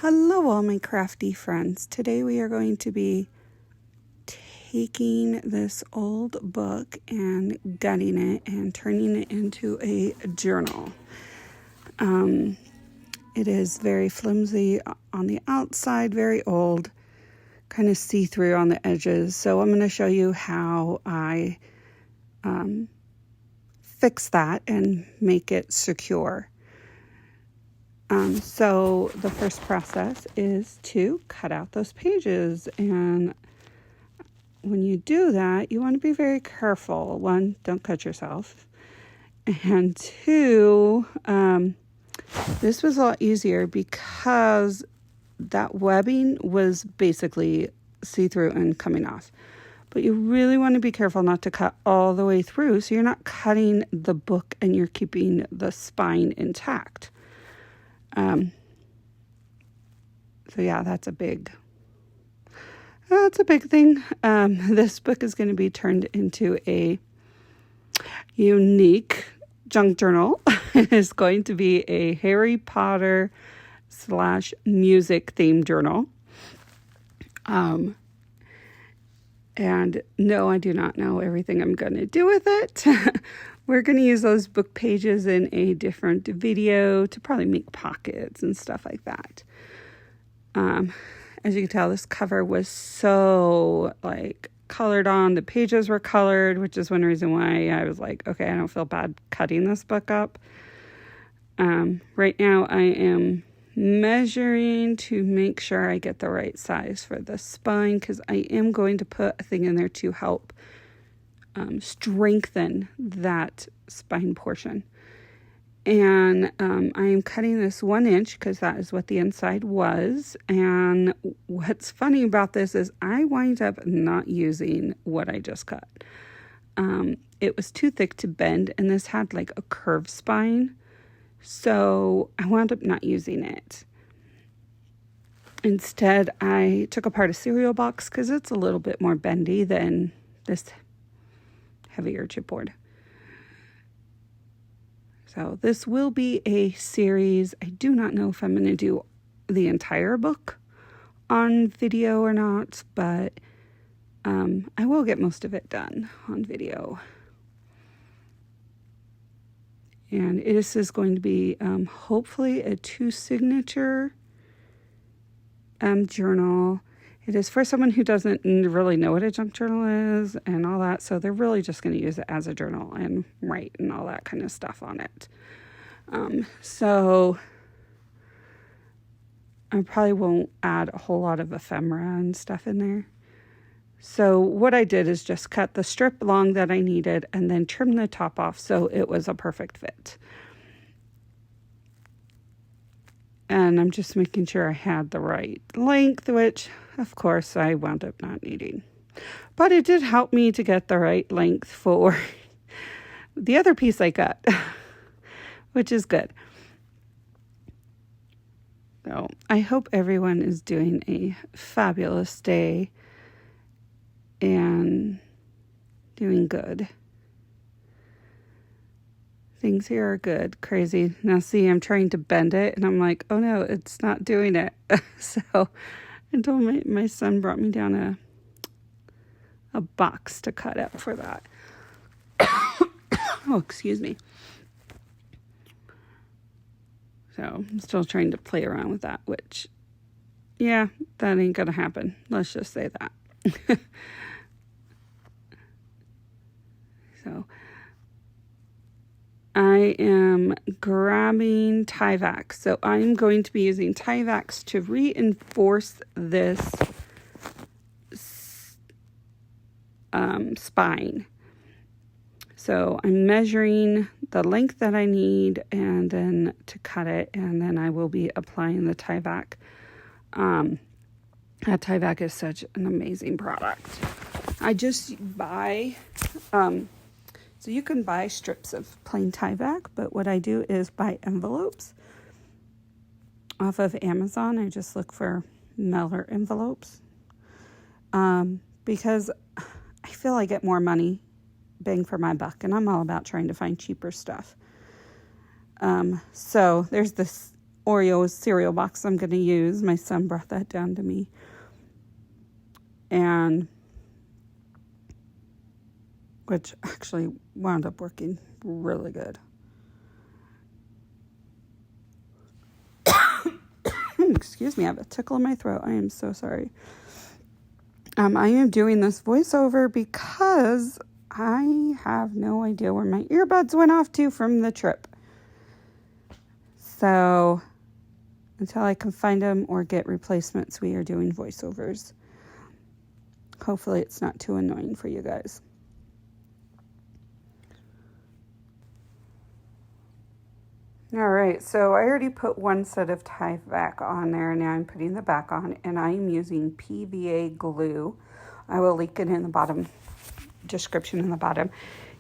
Hello all my crafty friends. Today we are going to be taking this old book and gutting it and turning it into a journal. It is very flimsy on the outside, very old, kind of see-through on the edges. So I'm going to show you how I fix that and make it secure. So the first process is to cut out those pages, and when you do that, you want to be very careful. One, don't cut yourself, and two, this was a lot easier because that webbing was basically see-through and coming off. But you really want to be careful not to cut all the way through, so you're not cutting the book and you're keeping the spine intact. So yeah, that's a big thing. This book is going to be turned into a unique junk journal. It's going to be a Harry Potter / music themed journal. And no, I do not know everything I'm going to do with it. We're going to use those book pages in a different video to probably make pockets and stuff like that. As you can tell, this cover was so colored on. The pages were colored, which is one reason why I was like, okay, I don't feel bad cutting this book up. Right now I am measuring to make sure I get the right size for the spine, because I am going to put a thing in there to help strengthen that spine portion. And I am cutting this 1 inch because that is what the inside was. And what's funny about this is I wind up not using what I just cut. It was too thick to bend, and this had like a curved spine. So I wound up not using it. Instead, I took apart a cereal box because it's a little bit more bendy than this heavier chipboard. So this will be a series. I do not know if I'm going to do the entire book on video or not, but I will get most of it done on video. And this is going to be hopefully a 2-signature journal. It is for someone who doesn't really know what a junk journal is and all that, so they're really just going to use it as a journal and write and all that kind of stuff on it. So I probably won't add a whole lot of ephemera and stuff in there. So what I did is just cut the strip long that I needed and then trim the top off so it was a perfect fit. And I'm just making sure I had the right length, which of course I wound up not needing. But it did help me to get the right length for the other piece I cut, which is good. So I hope everyone is doing a fabulous day and doing good. Things here are good. Crazy. Now see, I'm trying to bend it and I'm like, oh no, it's not doing it. So until my son brought me down a box to cut up for that. Oh, excuse me. So I'm still trying to play around with that, which, yeah, that ain't gonna happen. Let's just say that. So I am grabbing Tyvek. So I'm going to be using Tyvek to reinforce this spine. So I'm measuring the length that I need and then to cut it, and then I will be applying the Tyvek. Tyvek is such an amazing product. I just buy, so you can buy strips of plain Tyvek, but what I do is buy envelopes off of Amazon. I just look for mailer envelopes because I feel I get more money bang for my buck, and I'm all about trying to find cheaper stuff. So there's this Oreo cereal box I'm going to use. My son brought that down to me. And which actually wound up working really good. Excuse me, I have a tickle in my throat. I am so sorry. I am doing this voiceover because I have no idea where my earbuds went off to from the trip. So until I can find them or get replacements, we are doing voiceovers. Hopefully it's not too annoying for you guys. All right, so I already put one set of Teresacraftshack on there. Now I'm putting the back on, and I'm using PVA glue. I will link it in the bottom description in the bottom.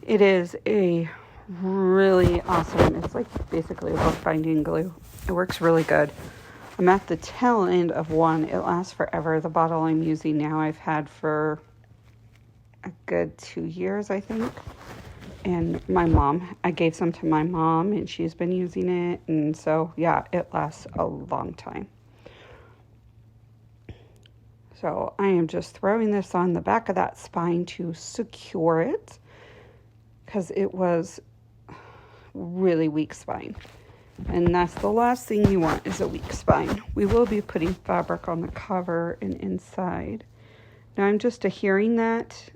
It is a really awesome, it's like basically a book binding glue. It works really good. I'm at the tail end of one. It lasts forever. The bottle I'm using now I've had for a good 2 years, I think. And I gave some to my mom, and she's been using it. And so, yeah, it lasts a long time. So I am just throwing this on the back of that spine to secure it, because it was really weak spine. And that's the last thing you want, is a weak spine. We will be putting fabric on the cover and inside. Now I'm just adhering that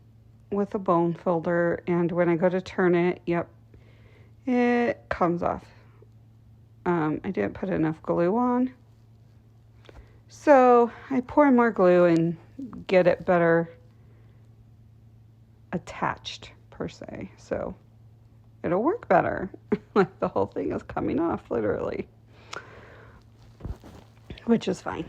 with a bone folder, and when I go to turn it, yep, it comes off. I didn't put enough glue on, so I pour more glue and get it better attached per se, so it'll work better. Like the whole thing is coming off literally, which is fine.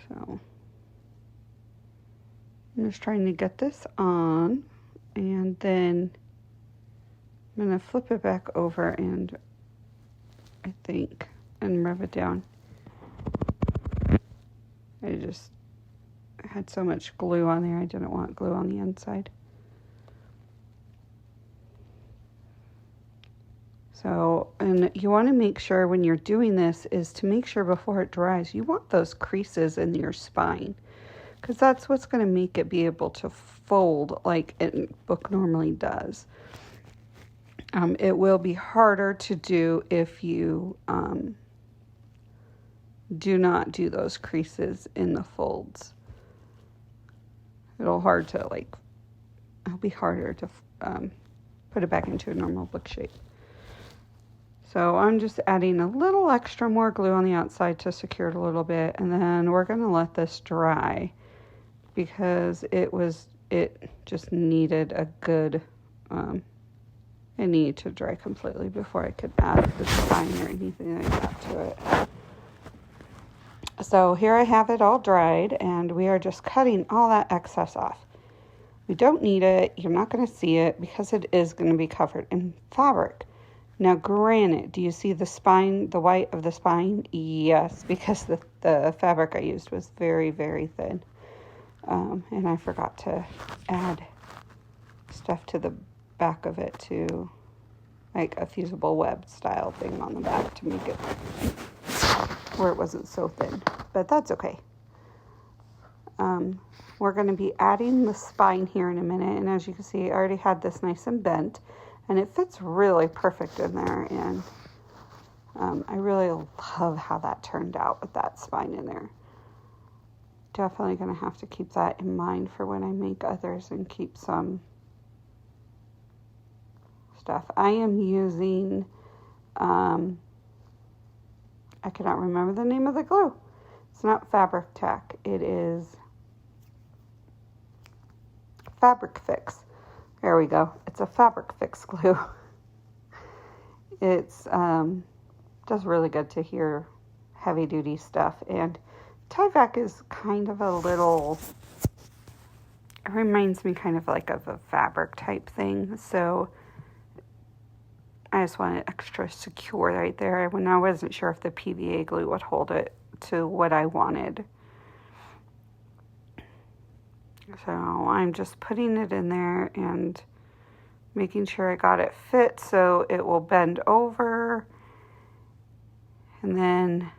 So I'm just trying to get this on, and then I'm going to flip it back over and rub it down. I just had so much glue on there, I didn't want glue on the inside. So, and you want to make sure when you're doing this is to make sure before it dries, you want those creases in your spine, because that's what's going to make it be able to fold like a book normally does. It will be harder to do if you do not do those creases in the folds. It'll be harder to put it back into a normal book shape. So I'm just adding a little extra more glue on the outside to secure it a little bit, and then we're going to let this dry, because it just needed a good, it needed to dry completely before I could add the spine or anything like that to it. So here I have it all dried, and we are just cutting all that excess off. We don't need it. You're not going to see it because it is going to be covered in fabric. Now, granted, do you see the spine, the white of the spine? Yes, because the fabric I used was very, very thin. And I forgot to add stuff to the back of it to, like a fusible web style thing on the back to make it where it wasn't so thin. But that's okay. We're going to be adding the spine here in a minute. And as you can see, I already had this nice and bent. And it fits really perfect in there, and I really love how that turned out with that spine in there. Definitely going to have to keep that in mind for when I make others and keep some stuff. I am using, I cannot remember the name of the glue. It's not Teresacraftshack. It is Fabric Fix. There we go. It's a Fabric Fix glue. It's just really good to hear heavy duty stuff. And Teresacraftshack is kind of a little, it reminds me kind of like of a fabric type thing. So I just want it extra secure right there when I wasn't sure if the PVA glue would hold it to what I wanted. So I'm just putting it in there and making sure I got it fit so it will bend over. And then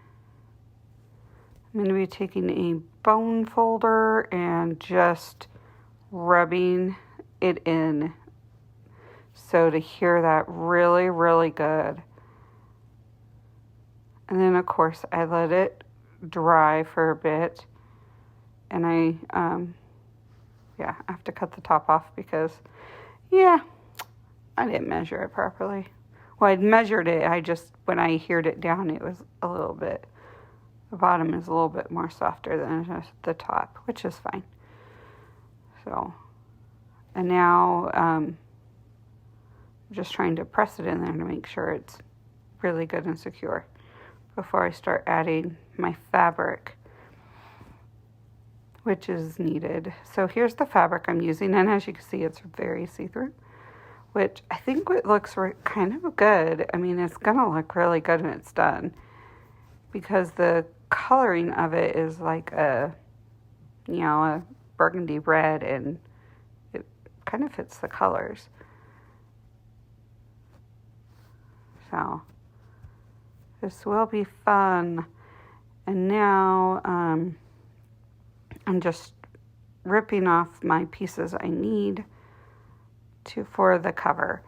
I'm going to be taking a bone folder and just rubbing it in. So to hear that really, really good. And then of course I let it dry for a bit. And I have to cut the top off because, I didn't measure it properly. Well, I'd measured it. When I heated it down, it was a little bit, the bottom is a little bit more softer than just the top, which is fine. So, and now I'm just trying to press it in there to make sure it's really good and secure before I start adding my fabric, which is needed. So here's the fabric I'm using, and as you can see, it's very see-through, which I think it looks kind of good. I mean, it's gonna look really good when it's done because the coloring of it is like a burgundy red, and it kind of fits the colors. So this will be fun. And now I'm just ripping off my pieces I need for the cover.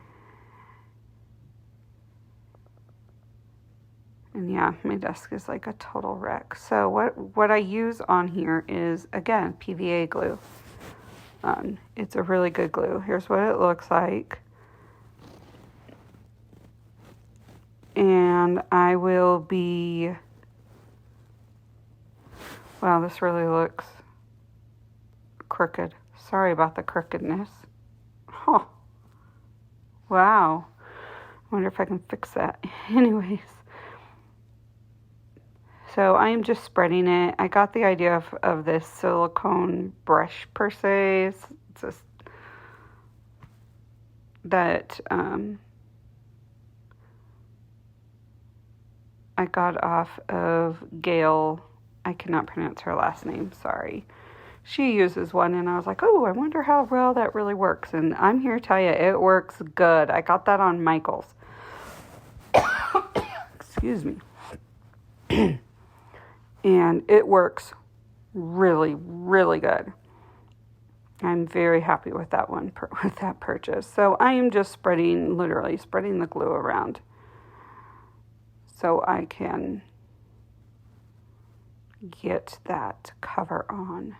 And my desk is like a total wreck. So what I use on here is, again, PVA glue. It's a really good glue. Here's what it looks like. And I will be, wow, this really looks crooked. Sorry about the crookedness. Oh, wow. I wonder if I can fix that. Anyways. So I'm just spreading it. I got the idea of this silicone brush per se. It's just that I got off of Gail. I cannot pronounce her last name, sorry. She uses one, and I was like, oh, I wonder how well that really works. And I'm here to tell you, it works good. I got that on Michael's. Excuse me. And it works really, really good. I'm very happy with that one, with that purchase. So I am just literally spreading the glue around so I can get that cover on.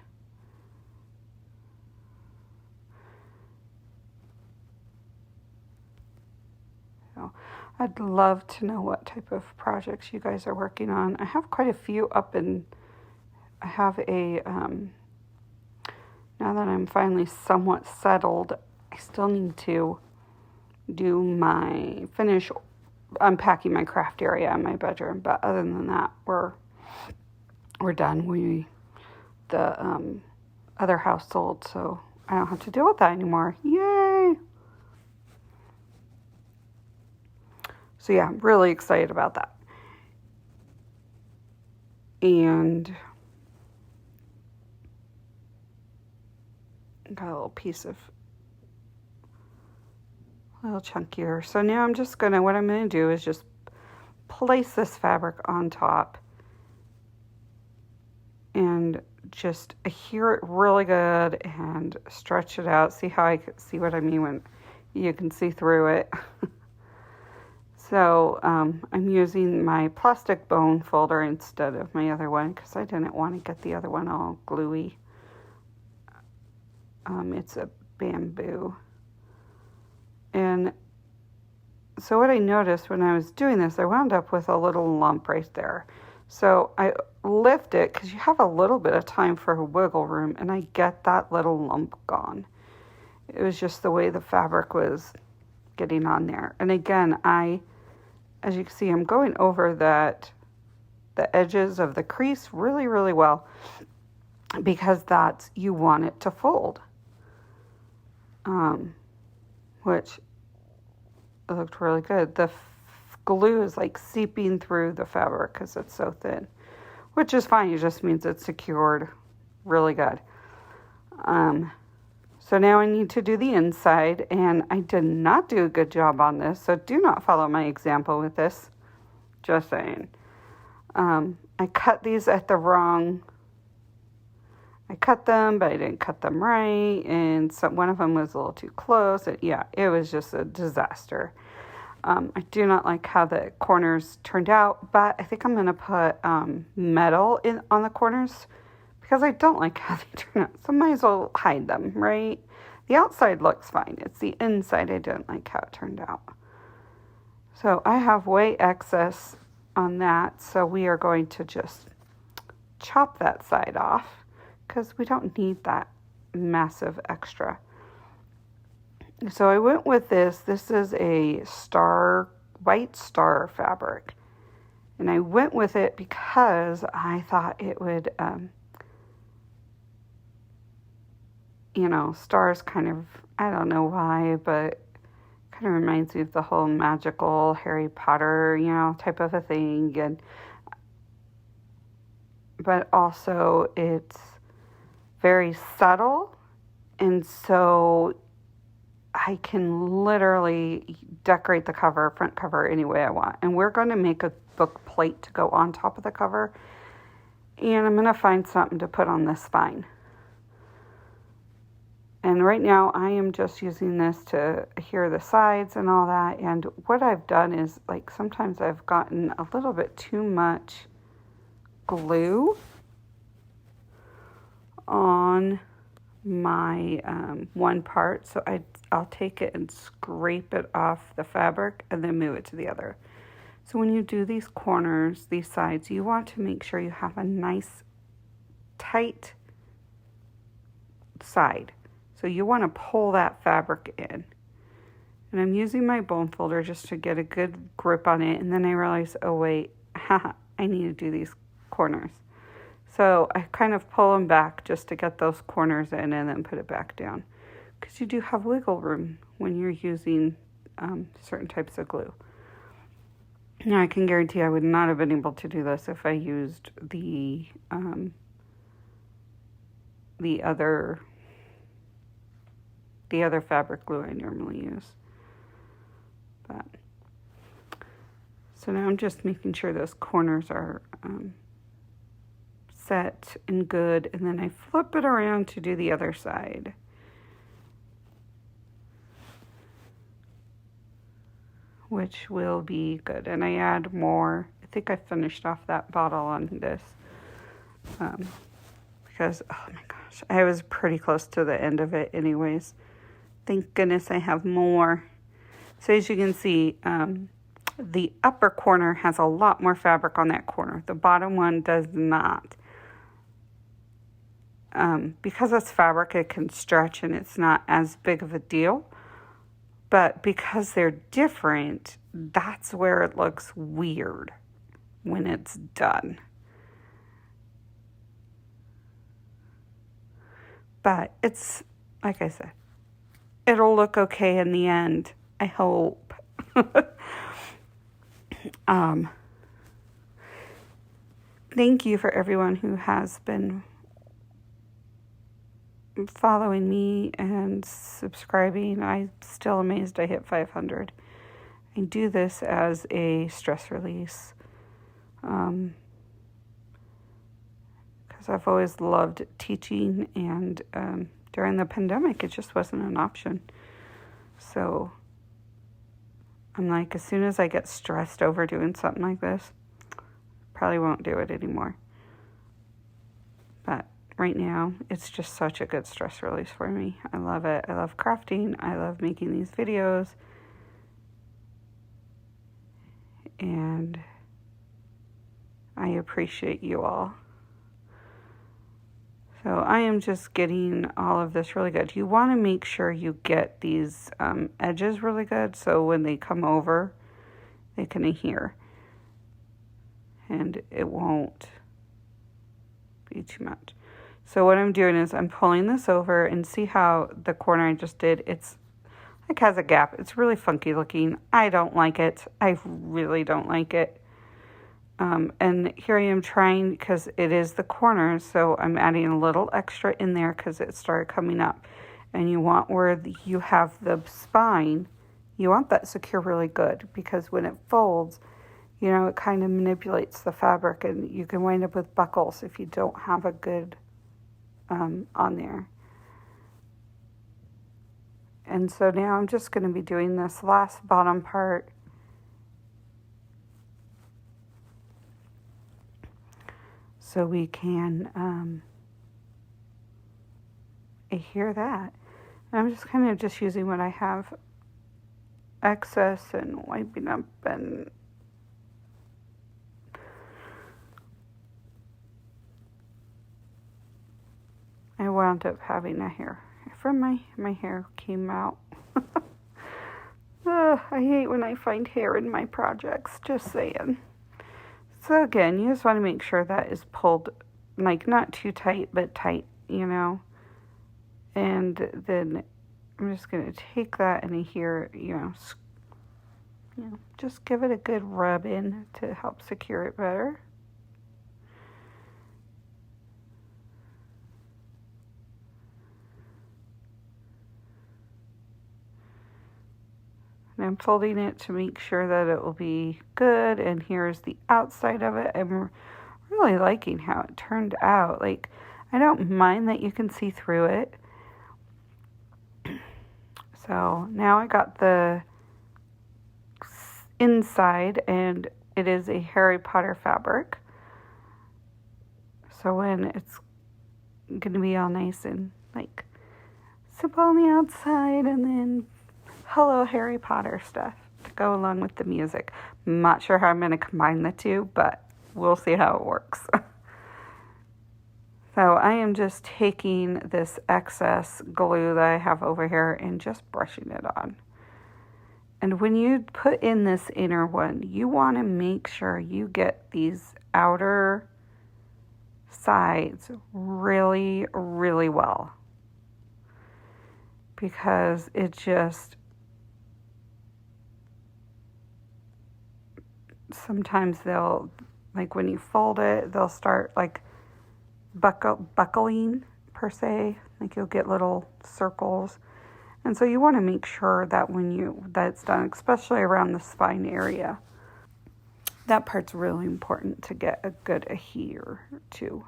So I'd love to know what type of projects you guys are working on. I have quite a few up, and I have a, now that I'm finally somewhat settled, I still need to do finish unpacking my craft area in my bedroom. But other than that, we're done. The other house sold, so I don't have to deal with that anymore. Yay! So yeah, I'm really excited about that. And got a little chunkier. So now what I'm gonna do is just place this fabric on top and just adhere it really good and stretch it out. See see what I mean when you can see through it. So I'm using my plastic bone folder instead of my other one because I didn't want to get the other one all gluey. It's a bamboo. And so what I noticed when I was doing this, I wound up with a little lump right there. So I lift it because you have a little bit of time for wiggle room, and I get that little lump gone. It was just the way the fabric was getting on there. And again, as you can see, I'm going over the edges of the crease really, really well because you want it to fold. Which looked really good. The glue is like seeping through the fabric because it's so thin, which is fine. It just means it's secured really good. So now I need to do the inside, and I did not do a good job on this, so do not follow my example with this. Just saying. I cut these at the wrong... I cut them, but I didn't cut them right, and one of them was a little too close. Yeah, it was just a disaster. I do not like how the corners turned out, but I think I'm going to put metal on the corners because I don't like how they turn out. So I might as well hide them, right? The outside looks fine. It's the inside I didn't like how it turned out. So I have way excess on that, so we are going to just chop that side off because we don't need that massive extra. So I went with this. This is a white star fabric. And I went with it because I thought it would, stars kind of, I don't know why, but kind of reminds me of the whole magical Harry Potter, type of a thing. But also it's very subtle. And so I can literally decorate the cover, front cover, any way I want. And we're going to make a book plate to go on top of the cover. And I'm going to find something to put on the spine. And right now I am just using this to adhere the sides and all that. And what I've done is, like, sometimes I've gotten a little bit too much glue on my one part. So I'll take it and scrape it off the fabric and then move it to the other. So when you do these corners, these sides, you want to make sure you have a nice tight side. So you want to pull that fabric in. And I'm using my bone folder just to get a good grip on it. And then I realize, oh wait, I need to do these corners. So I kind of pull them back just to get those corners in and then put it back down. Because you do have wiggle room when you're using certain types of glue. Now I can guarantee I would not have been able to do this if I used the other fabric glue I normally use. But so now I'm just making sure those corners are set and good, and then I flip it around to do the other side. Which will be good. And I add more. I think I finished off that bottle on this. Because, oh my gosh, I was pretty close to the end of it anyways. Thank goodness I have more. So as you can see, the upper corner has a lot more fabric on that corner. The bottom one does not. Because it's fabric, it can stretch and it's not as big of a deal. But because they're different, that's where it looks weird when it's done. But it's, like I said, it'll look okay in the end, I hope. Thank you for everyone who has been following me and subscribing. I'm still amazed I hit 500. I do this as a stress release because I've always loved teaching, and during the pandemic it just wasn't an option. So I'm like, as soon as I get stressed over doing something like this, probably won't do it anymore. But right now, it's just such a good stress release for me. I love it. I love crafting. I love making these videos. And I appreciate you all. So I am just getting all of this really good. You want to make sure you get these edges really good, so when they come over, they can adhere. And it won't be too much. So what I'm doing is I'm pulling this over, and see how the corner I just did, it's like has a gap. It's really funky looking. I don't like it. I really don't like it. And here I am trying, because it is the corner, so I'm adding a little extra in there because it started coming up. and you want where you have the spine, you want that secure really good, because when it folds, you know, it kind of manipulates the fabric and you can wind up with buckles if you don't have a good on there. And so now I'm just going to be doing this last bottom part. So we can adhere that. And I'm just kind of just using what I have excess and wiping up, and I wound up having a hair from my hair came out. I hate when I find hair in my projects, just saying. So again, you just want to make sure that is pulled, like not too tight, but tight, you know. And then I'm just going to take that and adhere, you know, just give it a good rub in to help secure it better. And I'm folding it to make sure that it will be good. And here's the outside of it. I'm really liking how it turned out. Like, I don't mind that you can see through it. So now I got the inside, and it is a Harry Potter fabric. So when it's going to be all nice and like simple on the outside, and then hello Harry Potter stuff to go along with the music. I'm not sure how I'm going to combine the two, but we'll see how it works. So I am just taking this excess glue that I have over here and just brushing it on. And when you put in this inner one, you want to make sure you get these outer sides really, really well. Because it just, sometimes they'll, like when you fold it, they'll start like buckling per se, like you'll get little circles. And so you want to make sure that when that's done, especially around the spine area, that part's really important to get a good adhere to.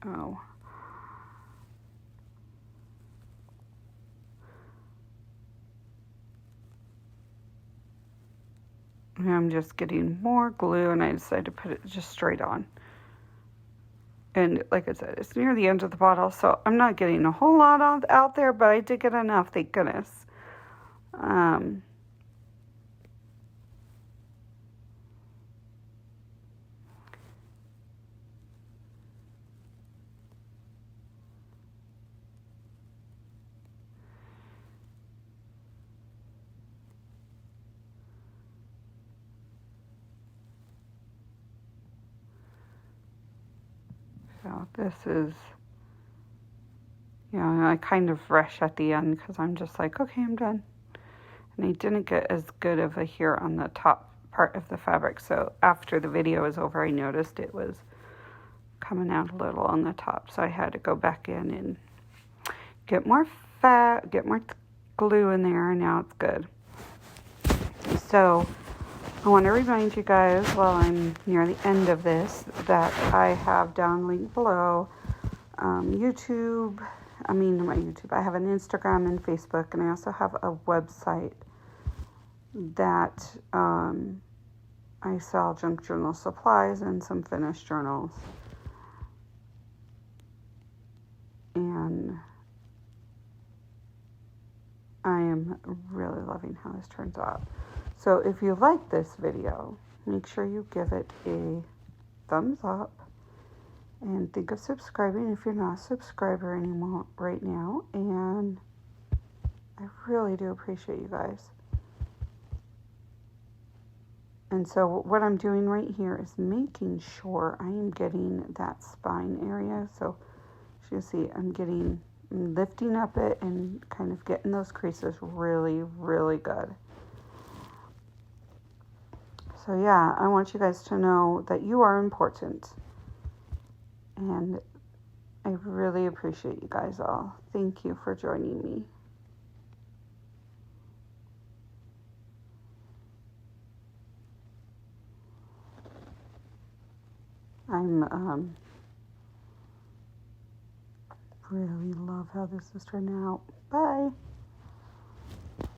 Oh. I'm just getting more glue, and I decided to put it just straight on. And like I said, it's near the end of the bottle, so I'm not getting a whole lot out there, but I did get enough, thank goodness. So this is, you know, I kind of rush at the end because I'm just like, okay, I'm done. And I didn't get as good of a adhere on the top part of the fabric. So after the video was over, I noticed it was coming out a little on the top. So I had to go back in and get more glue in there, and now it's good. So I want to remind you guys, while I'm near the end of this, that I have down linked below YouTube. I have an Instagram and Facebook, and I also have a website that I sell junk journal supplies and some finished journals. And I am really loving how this turns out. So if you like this video, make sure you give it a thumbs up, and think of subscribing if you're not a subscriber anymore right now. And I really do appreciate you guys. And so what I'm doing right here is making sure I am getting that spine area. So as you see, I'm lifting up it and kind of getting those creases really, really good. So yeah, I want you guys to know that you are important. And I really appreciate you guys all. Thank you for joining me. I'm really love how this is turning out. Bye.